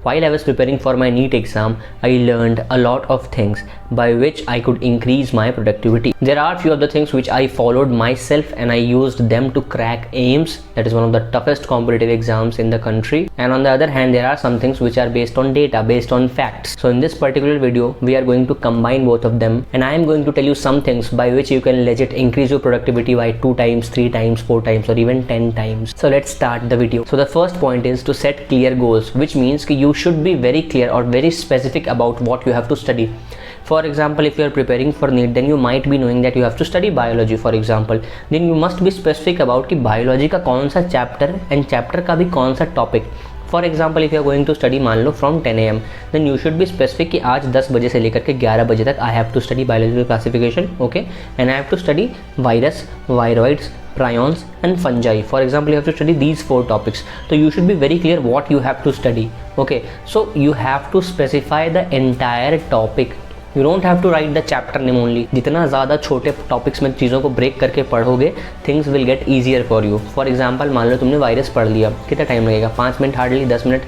While I was preparing for my NEET exam, I learned a lot of things by which I could increase my productivity. There are few of the things which I followed myself and I used them to crack AIIMS, that is one of the toughest competitive exams in the country. And on the other hand, there are some things which are based on data, based on facts. So in this particular video, we are going to combine both of them, and I am going to tell you some things by which you can legit increase your productivity by 2 times, 3 times, 4 times, or even 10 times. So let's start the video. So the first point is to set clear goals, which means that you should be very clear or very specific about what you have to study. For example, if you are preparing for NEET, then you might be knowing that you have to study biology, for example. Then you must be specific about कि biology का कौन सा chapter and chapter का भी कौन सा topic. For example, if you are going to study मान लो from 10 AM, then you should be specific कि आज 10 बजे से लेकर के 11 बजे तक I have to study biological classification, okay, and I have to study virus, viroids, prions and fungi. For example, you have to study these 4 topics. So you should be very clear what you have to study, okay. So you have to specify the entire topic. You don't have to write the chapter name only. जितना ज़्यादा छोटे topics में चीज़ों को break करके पढ़ोगे, things will get easier for you. For example, मान लो तुमने वायरस पढ़ लिया, कितना टाइम लगेगा? 5 मिनट, हार्डली 10 मिनट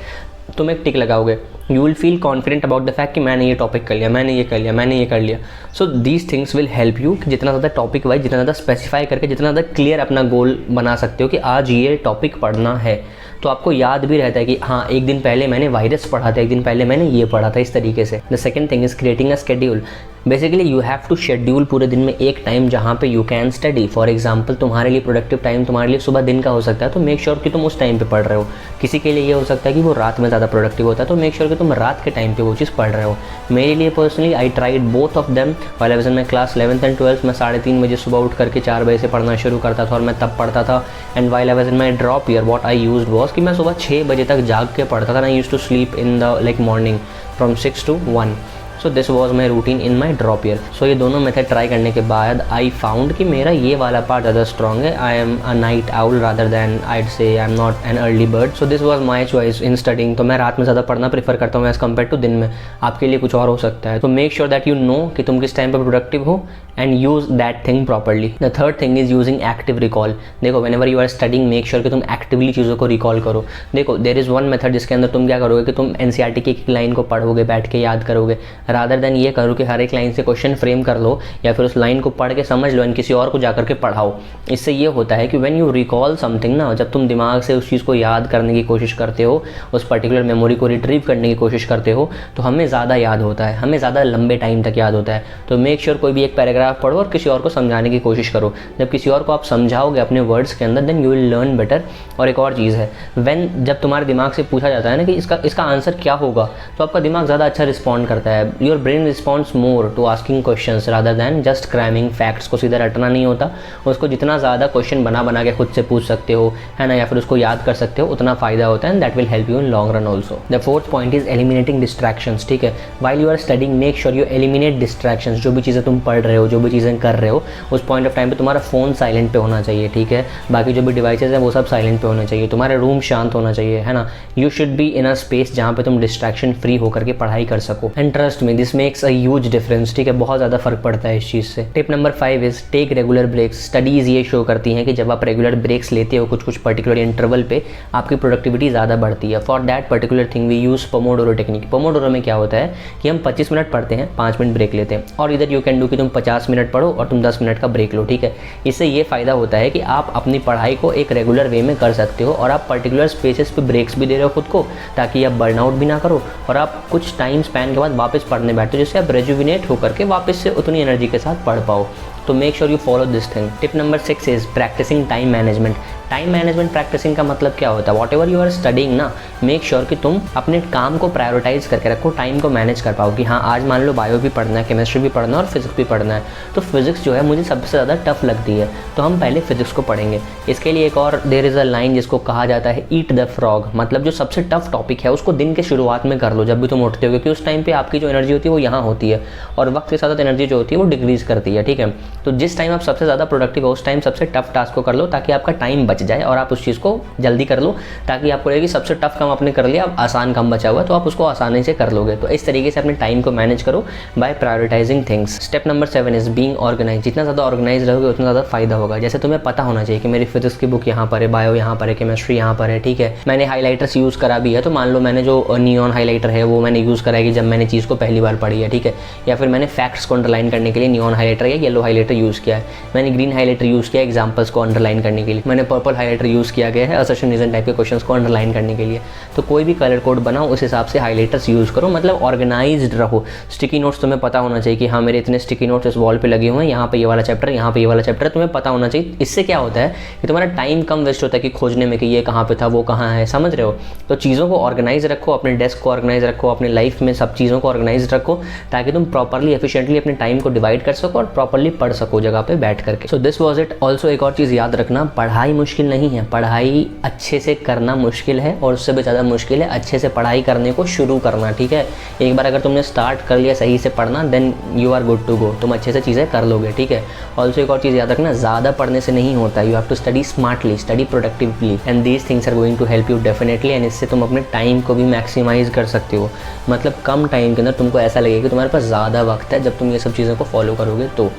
तुम एक टिक लगाओगे. You will feel confident about the fact कि मैंने ये टॉपिक कर लिया, मैंने ये कर लिया, मैंने ये कर लिया. So these things will help you कि जितना ज़्यादा टॉपिक वाइज, जितना ज़्यादा स्पेसिफाई करके, जितना ज़्यादा क्लियर अपना गोल बना सकते हो कि आज ये टॉपिक पढ़ना है, तो आपको याद भी रहता है कि हाँ, एक दिन पहले मैंने वायरस पढ़ा था, एक दिन पहले मैंने ये पढ़ा था, इस तरीके से. The second thing is creating a schedule. Basically you have to schedule पूरे दिन में एक टाइम जहाँ पे you can study. For example, तुम्हारे लिए प्रोडक्टिव टाइम तुम्हारे लिए सुबह दिन का हो सकता है, तो मेक श्योर कि तुम उस टाइम पे पढ़ रहे हो. किसी के लिए ये हो सकता है कि वो रात में ज़्यादा प्रोडक्टिव होता है, तो मेक श्योर कि तुम रात के टाइम पे वो चीज़ पढ़ रहे हो. मेरे लिए personally I tried both of them. While I was in my class 11th and 12th, मैं 3:30 बजे सुबह उठ करके 4 बजे से पढ़ना शुरू करता था और मैं तब पढ़ता था. And while I was in my drop year, what I used was कि मैं सुबह 6 बजे तक जाग के पढ़ता था. I used to sleep in the like morning from 6 to 1. So this was my routine in my drop year. सो ये दोनों मेथड ट्राई करने के बाद आई फाउंड कि मेरा ये वाला पार्ट ज़्यादा स्ट्रॉन्ग है. I am a night owl rather than I'd say I am not an early bird. So this was my choice in studying. तो मैं रात में ज़्यादा पढ़ना प्रीफर करता हूँ एज़ कम्पेयर टू दिन में. आपके लिए कुछ और हो सकता है. तो make sure that you know कि तुम किस टाइम पर प्रोडक्टिव हो and use that thing properly. The third thing is using active recall. देखो, whenever you are studying, make sure कि तुम एक्टिवली चीज़ों को रिकॉल करो. देखो, देर इज़ वन मेथड जिसके अंदर तुम क्या करोगे कि तुम NCERT की एक लाइन को पढ़ोगे, बैठ के याद करोगे, रादर देन ये करो कि हर एक लाइन से क्वेश्चन फ्रेम कर लो या फिर उस लाइन को पढ़ के समझ लो एंड किसी और को जाकर के पढ़ाओ. इससे ये होता है कि व्हेन यू रिकॉल समथिंग ना, जब तुम दिमाग से उस चीज़ को याद करने की कोशिश करते हो, उस पर्टिकुलर मेमोरी को रिट्रीव करने की कोशिश करते हो, तो हमें ज़्यादा याद होता है, हमें ज़्यादा लंबे टाइम तक याद होता है. तो मेक श्योर कोई भी एक पैराग्राफ पढ़ो और किसी और को समझाने की कोशिश करो. जब किसी और को आप समझाओगे अपने वर्ड्स के अंदर, then you will learn better. और एक और चीज़ है, जब तुम्हारे दिमाग से पूछा जाता है ना कि इसका आंसर क्या होगा, तो आपका दिमाग ज़्यादा अच्छा रिस्पॉन्ड करता है. Your brain responds more to asking questions rather than just cramming. Facts को सीधा रटना नहीं होता, उसको जितना ज़्यादा क्वेश्चन बना के खुद से पूछ सकते हो, है ना, या फिर उसको याद कर सकते हो, उतना फ़ायदा होता है. And that will help you in long run also. The fourth point is eliminating distractions. ठीक है, while you are studying, make sure you eliminate distractions. जो भी चीज़ें तुम पढ़ रहे हो, जो भी चीज़ें कर रहे हो, उस पॉइंट ऑफ टाइम पे तुम्हारा फ़ोन साइलेंट पे होना चाहिए. ठीक है, बाकी जो भी डिवाइसेज हैं वो सब साइलेंट पे होने चाहिए. तुम्हारा रूम शांत होना चाहिए, है ना. You should be in a space जहाँ पे तुम डिस्ट्रैक्शन फ्री होकर के पढ़ाई कर सको. And trust me, this makes a huge difference. ठीक है, बहुत ज़्यादा फर्क पड़ता है इस चीज़ से. Tip number 5 is take regular breaks. Studies ये शो करती हैं कि जब आप रेगुलर ब्रेक्स लेते हो कुछ पर्टिकुलर इंटरवल पे, आपकी प्रोडक्टिविटी ज़्यादा बढ़ती है. For that particular thing we use Pomodoro technique. Pomodoro में क्या होता है कि हम 25 मिनट पढ़ते हैं, 5 मिनट ब्रेक लेते हैं. और इधर यू कैन डू कि तुम 50 मिनट पढ़ो और तुम 10 मिनट का ब्रेक लो. ठीक है, इससे ये फ़ायदा होता है कि आप अपनी पढ़ाई को एक रेगुलर वे में कर सकते हो और आप पर्टिकुलर स्पेसेस पे ब्रेक्स भी दे रहे हो खुद को, ताकि आप बर्नआउट भी ना करो और आप कुछ टाइम स्पैन के बाद वापस पढ़ने बैठो, जिससे आप रेजुविनेट होकर के वापस से उतनी एनर्जी के साथ पढ़ पाओ. तो make sure you follow this thing. Tip number 6 is practising time management. Time management practising का मतलब क्या होता है? Whatever you are studying ना, मेक श्योर कि तुम अपने काम को प्रायोरिटाइज करके रखो, टाइम को मैनेज कर पाओ कि हाँ, आज मान लो बायो भी पढ़ना है, केमिस्ट्री भी पढ़ना है और फिजिक्स भी पढ़ना है. तो फिजिक्स जो है मुझे सबसे ज़्यादा टफ लगती है, तो हम पहले फिजिक्स को पढ़ेंगे. इसके लिए एक और देयर इज़ अ लाइन जिसको कहा जाता है ईट द फ्रॉग. मतलब जो सबसे टफ टॉपिक है उसको दिन के शुरुआत में कर लो, जब भी तुम उठते हो, क्योंकि उस टाइम पे आपकी जो एनर्जी होती है वो यहाँ होती है और वक्त के साथ एनर्जी जो होती है वो डिक्रीज़ करती है. ठीक है, तो जिस टाइम आप सबसे ज़्यादा प्रोडक्टिव हो उस टाइम सबसे टफ टास्क को कर लो ताकि आपका टाइम बचे. बच जाए और आप उस चीज़ को जल्दी कर लो, ताकि आपको लगे कि सबसे टफ काम आपने कर लिया, अब आसान काम बचा हुआ है, तो आप उसको आसानी से कर लोगे। तो इस तरीके से अपने टाइम को मैनेज करो by prioritising things. Step number 7 is being organise. जितना ज़्यादा ऑर्गेनाइज रहोगे उतना ज़्यादा फायदा होगा। जैसे तुम्हें पता होना चाहिए कि मेरी फिजिक्स की बुक यहाँ पर है, बायो यहाँ पर है, केमिस्ट्री यहाँ पर है, ठीक है। मैंने हाईलाइटर्स यूज़ करा भी है, तो मान लो मैंने जो नियॉन हाईलाइटर है वो मैंने यूज़ करा है कि जब मैंने चीज़ को पहली बार पढ़ी है, ठीक है। या फिर मैंने फैक्ट्स को अंडरलाइन करने के लिए नियॉन हाईलाइटर या येलो हाईलाइटर यूज़ किया है। मैंने ग्रीन हाईलाइटर यूज़ किया एग्जाम्पल्स को अंडरलाइन करने के लिए। मैंने पर्पल हाईलाइटर यूज़ किया गया है असर्शन रीजन टाइप के क्वेश्चंस को अंडरलाइन करने के लिए। तो कोई भी कलर कोड बनाओ, उस हिसाब से हाईलाइटर्स यूज़ करो, मतलब ऑर्गेनाइज्ड रहो। स्टिकी नोट्स तुम्हें पता होना चाहिए कि हाँ मेरे इतने स्टिकी नोट्स इस वॉल पे लगे हुए हैं, यहाँ पे ये वाला चैप्टर, यहाँ पे ये वाला चैप्टर, तुम्हें पता होना चाहिए। इससे क्या होता है कि तुम्हारा टाइम कम वेस्ट होता है कि खोजने में कि ये कहाँ पे था, वो कहाँ है, समझ रहे हो। तो चीज़ों को ऑर्गेनाइज रखो, अपने डेस्क को ऑर्गेनाइज रखो, अपने लाइफ में सब चीज़ों को ऑर्गेनाइज रखो, ताकि तुम प्रॉपरली एफिशिएंटली अपने टाइम को डिवाइड कर सको और प्रॉपरली पढ़ सको जगह पे बैठ करके। So this was it. Also एक और चीज़ याद रखना, पढ़ाई मुश्किल नहीं है, पढ़ाई अच्छे से करना मुश्किल है, और उससे भी ज़्यादा मुश्किल है अच्छे से पढ़ाई करने को शुरू करना, ठीक है। एक बार अगर तुमने स्टार्ट कर लिया सही से पढ़ना, then you are good to go, तुम अच्छे से चीज़ें कर लोगे, ठीक है। ऑल्सो एक और चीज़ याद रखना, ज़्यादा पढ़ने से नहीं होता, you have to study smartly, study productively, and these things are going to help you definitely. And इससे तुम अपने टाइम को भी मैक्सिमाइज कर सकते हो, मतलब कम टाइम के अंदर तुमको ऐसा लगेगा कि तुम्हारे पास ज़्यादा वक्त है जब तुम ये सब चीज़ों को फॉलो करोगे तो।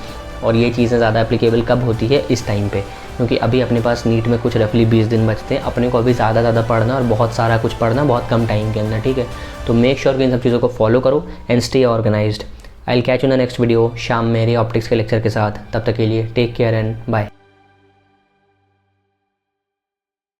और ये चीज़ें ज़्यादा एप्लीकेबल कब होती है, इस टाइम पे, क्योंकि अभी अपने पास नीट में कुछ रफली 20 दिन बचते हैं, अपने को अभी ज़्यादा पढ़ना और बहुत सारा कुछ पढ़ना बहुत कम टाइम के अंदर, ठीक है। तो मेक श्योर कि इन सब चीज़ों को फॉलो करो and stay organised. I will catch you in the next video शाम मेरे ऑप्टिक्स के लेक्चर के साथ। तब तक के लिए टेक केयर एंड बाय।